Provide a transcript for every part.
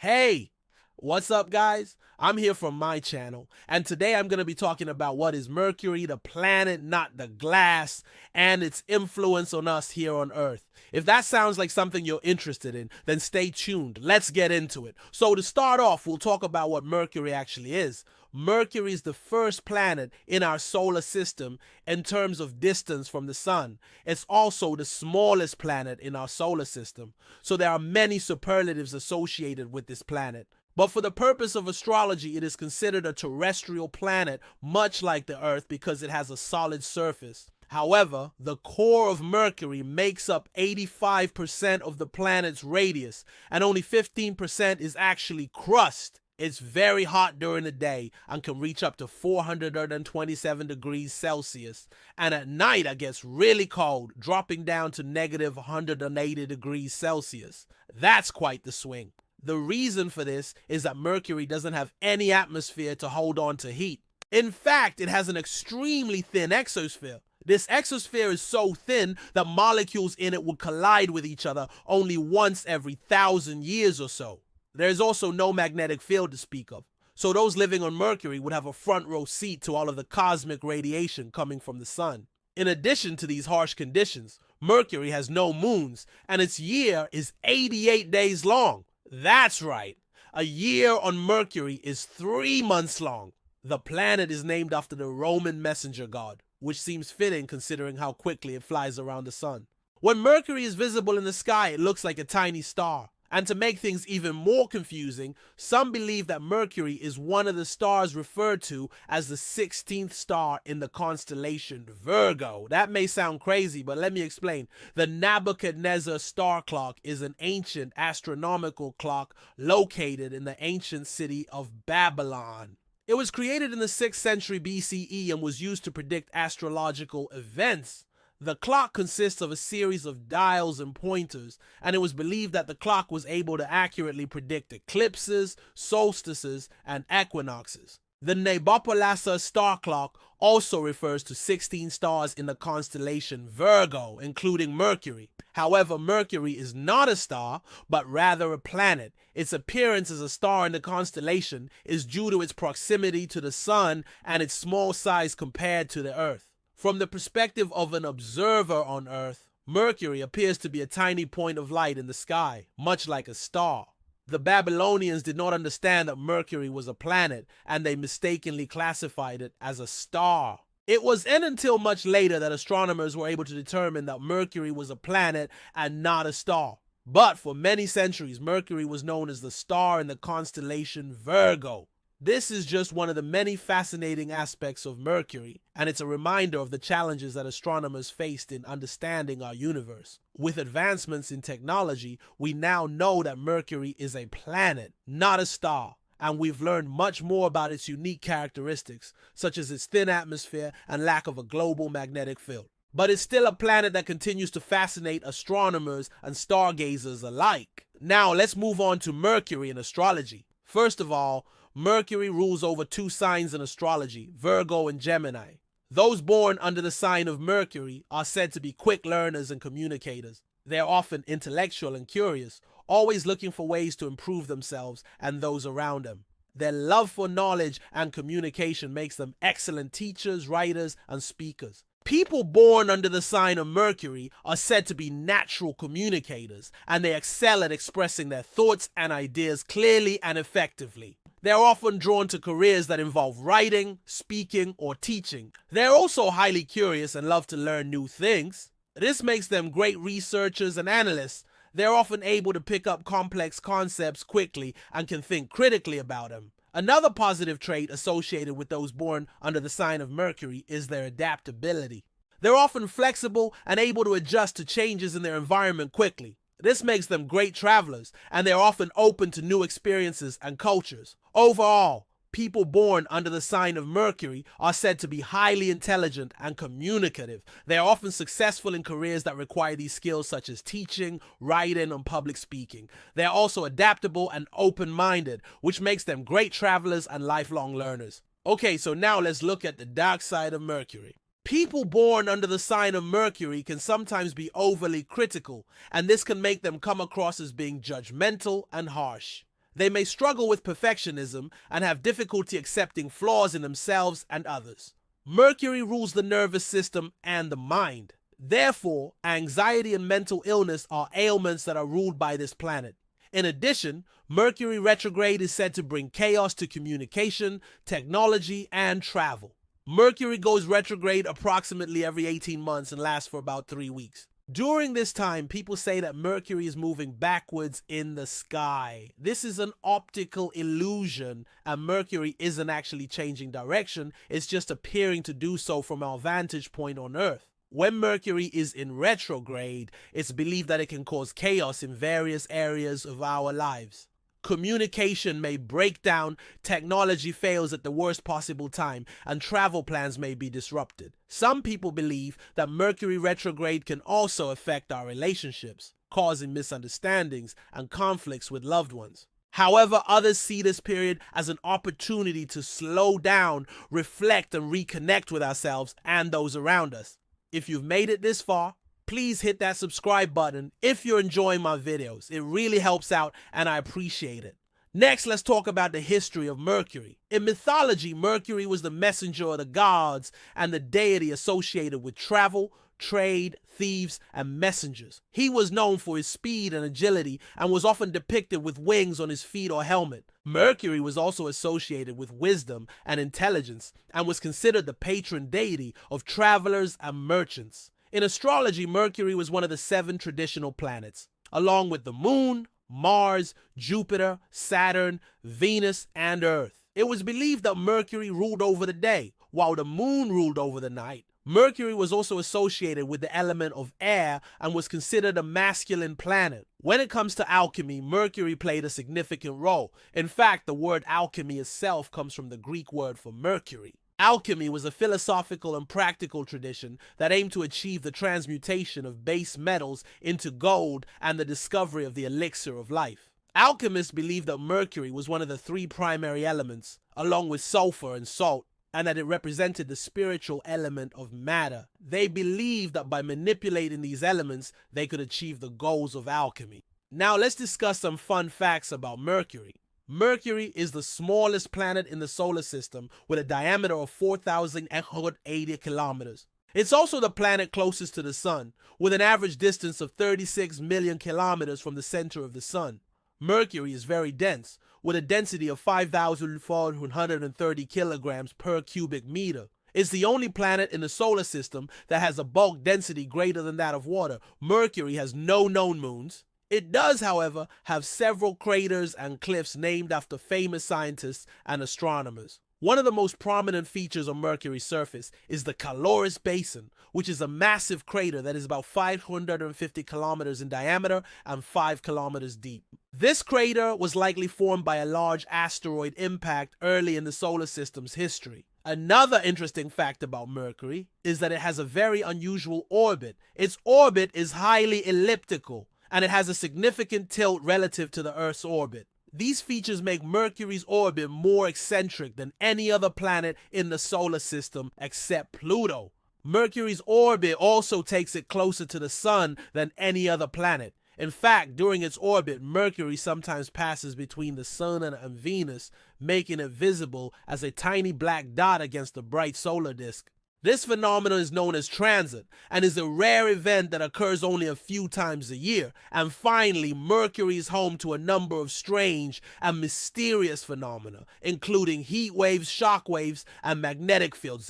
Hey, what's up, guys? I'm here from my channel, and today I'm going to be talking about what is Mercury, the planet, not the glass, and its influence on us here on Earth. If that sounds like something you're interested in, then stay tuned. Let's get into it. So, to start off, we'll talk about what Mercury actually is. Mercury is the first planet in our solar system in terms of distance from the sun. It's also the smallest planet in our solar system, so there are many superlatives associated with this planet. But for the purpose of astrology, it is considered a terrestrial planet, much like the Earth, because it has a solid surface. However, the core of Mercury makes up 85% of the planet's radius, and only 15% is actually crust. It's very hot during the day and can reach up to 427 degrees Celsius. And at night, it gets really cold, dropping down to negative 180 degrees Celsius. That's quite the swing. The reason for this is that Mercury doesn't have any atmosphere to hold on to heat. In fact, it has an extremely thin exosphere. This exosphere is so thin that molecules in it would collide with each other only once every 1,000 years or so. There's also no magnetic field to speak of, so those living on Mercury would have a front row seat to all of the cosmic radiation coming from the sun. In addition to these harsh conditions, Mercury has no moons, and its year is 88 days long. That's right, a year on Mercury is 3 months long. The planet is named after the Roman messenger god, which seems fitting considering how quickly it flies around the sun. When Mercury is visible in the sky, it looks like a tiny star. And to make things even more confusing, some believe that Mercury is one of the stars referred to as the 16th star in the constellation Virgo. That may sound crazy, but let me explain. The Nebuchadnezzar star clock is an ancient astronomical clock located in the ancient city of Babylon. It was created in the 6th century BCE and was used to predict astrological events. The clock consists of a series of dials and pointers, and it was believed that the clock was able to accurately predict eclipses, solstices, and equinoxes. The Nabopolassar star clock also refers to 16 stars in the constellation Virgo, including Mercury. However, Mercury is not a star, but rather a planet. Its appearance as a star in the constellation is due to its proximity to the sun and its small size compared to the Earth. From the perspective of an observer on Earth, Mercury appears to be a tiny point of light in the sky, much like a star. The Babylonians did not understand that Mercury was a planet, and they mistakenly classified it as a star. It wasn't until much later that astronomers were able to determine that Mercury was a planet and not a star. But for many centuries, Mercury was known as the star in the constellation Virgo. This is just one of the many fascinating aspects of Mercury, and it's a reminder of the challenges that astronomers faced in understanding our universe. With advancements in technology, we now know that Mercury is a planet, not a star, and we've learned much more about its unique characteristics, such as its thin atmosphere and lack of a global magnetic field. But it's still a planet that continues to fascinate astronomers and stargazers alike. Now, let's move on to Mercury in astrology. First of all, Mercury rules over 2 signs in astrology, Virgo and Gemini. Those born under the sign of Mercury are said to be quick learners and communicators. They are often intellectual and curious, always looking for ways to improve themselves and those around them. Their love for knowledge and communication makes them excellent teachers, writers, and speakers. People born under the sign of Mercury are said to be natural communicators, and they excel at expressing their thoughts and ideas clearly and effectively. They are often drawn to careers that involve writing, speaking, or teaching. They are also highly curious and love to learn new things. This makes them great researchers and analysts. They are often able to pick up complex concepts quickly and can think critically about them. Another positive trait associated with those born under the sign of Mercury is their adaptability. They're often flexible and able to adjust to changes in their environment quickly. This makes them great travelers, and they are often open to new experiences and cultures. Overall, people born under the sign of Mercury are said to be highly intelligent and communicative. They are often successful in careers that require these skills such as teaching, writing, and public speaking. They are also adaptable and open-minded, which makes them great travelers and lifelong learners. Okay, so now let's look at the dark side of Mercury. People born under the sign of Mercury can sometimes be overly critical, and this can make them come across as being judgmental and harsh. They may struggle with perfectionism and have difficulty accepting flaws in themselves and others. Mercury rules the nervous system and the mind. Therefore, anxiety and mental illness are ailments that are ruled by this planet. In addition, Mercury retrograde is said to bring chaos to communication, technology, and travel. Mercury goes retrograde approximately every 18 months and lasts for about 3 weeks. During this time, people say that Mercury is moving backwards in the sky. This is an optical illusion, and Mercury isn't actually changing direction, it's just appearing to do so from our vantage point on Earth. When Mercury is in retrograde, it's believed that it can cause chaos in various areas of our lives. Communication may break down, technology fails at the worst possible time, and travel plans may be disrupted. Some people believe that Mercury retrograde can also affect our relationships, causing misunderstandings and conflicts with loved ones. However, others see this period as an opportunity to slow down, reflect, and reconnect with ourselves and those around us. If you've made it this far, please hit that subscribe button if you're enjoying my videos. It really helps out and I appreciate it. Next, let's talk about the history of Mercury. In mythology, Mercury was the messenger of the gods and the deity associated with travel, trade, thieves, and messengers. He was known for his speed and agility and was often depicted with wings on his feet or helmet. Mercury was also associated with wisdom and intelligence and was considered the patron deity of travelers and merchants. In astrology, Mercury was one of the 7 traditional planets, along with the Moon, Mars, Jupiter, Saturn, Venus, and Earth. It was believed that Mercury ruled over the day, while the Moon ruled over the night. Mercury was also associated with the element of air and was considered a masculine planet. When it comes to alchemy, Mercury played a significant role. In fact, the word alchemy itself comes from the Greek word for Mercury. Alchemy was a philosophical and practical tradition that aimed to achieve the transmutation of base metals into gold and the discovery of the elixir of life. Alchemists believed that Mercury was one of the 3 primary elements, along with sulfur and salt, and that it represented the spiritual element of matter. They believed that by manipulating these elements, they could achieve the goals of alchemy. Now let's discuss some fun facts about Mercury. Mercury is the smallest planet in the solar system with a diameter of 4,880 kilometers. It's also the planet closest to the Sun, with an average distance of 36 million kilometers from the center of the Sun. Mercury is very dense, with a density of 5,430 kilograms per cubic meter. It's the only planet in the solar system that has a bulk density greater than that of water. Mercury has no known moons. It does, however, have several craters and cliffs named after famous scientists and astronomers. One of the most prominent features on Mercury's surface is the Caloris Basin, which is a massive crater that is about 550 kilometers in diameter and 5 kilometers deep. This crater was likely formed by a large asteroid impact early in the solar system's history. Another interesting fact about Mercury is that it has a very unusual orbit. Its orbit is highly elliptical, and it has a significant tilt relative to the Earth's orbit. These features make Mercury's orbit more eccentric than any other planet in the solar system except Pluto. Mercury's orbit also takes it closer to the Sun than any other planet. In fact, during its orbit, Mercury sometimes passes between the Sun and Venus, making it visible as a tiny black dot against the bright solar disk. This phenomenon is known as transit and is a rare event that occurs only a few times a year. And finally, Mercury is home to a number of strange and mysterious phenomena, including heat waves, shock waves, and magnetic fields.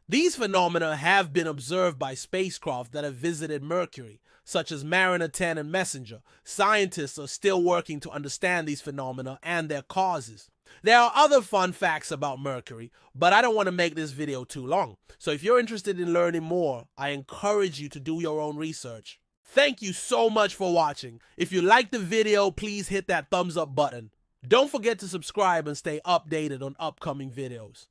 These phenomena have been observed by spacecraft that have visited Mercury, such as Mariner 10 and Messenger. Scientists are still working to understand these phenomena and their causes. There are other fun facts about Mercury, but I don't want to make this video too long. So if you're interested in learning more, I encourage you to do your own research. Thank you so much for watching. If you liked the video, please hit that thumbs up button. Don't forget to subscribe and stay updated on upcoming videos.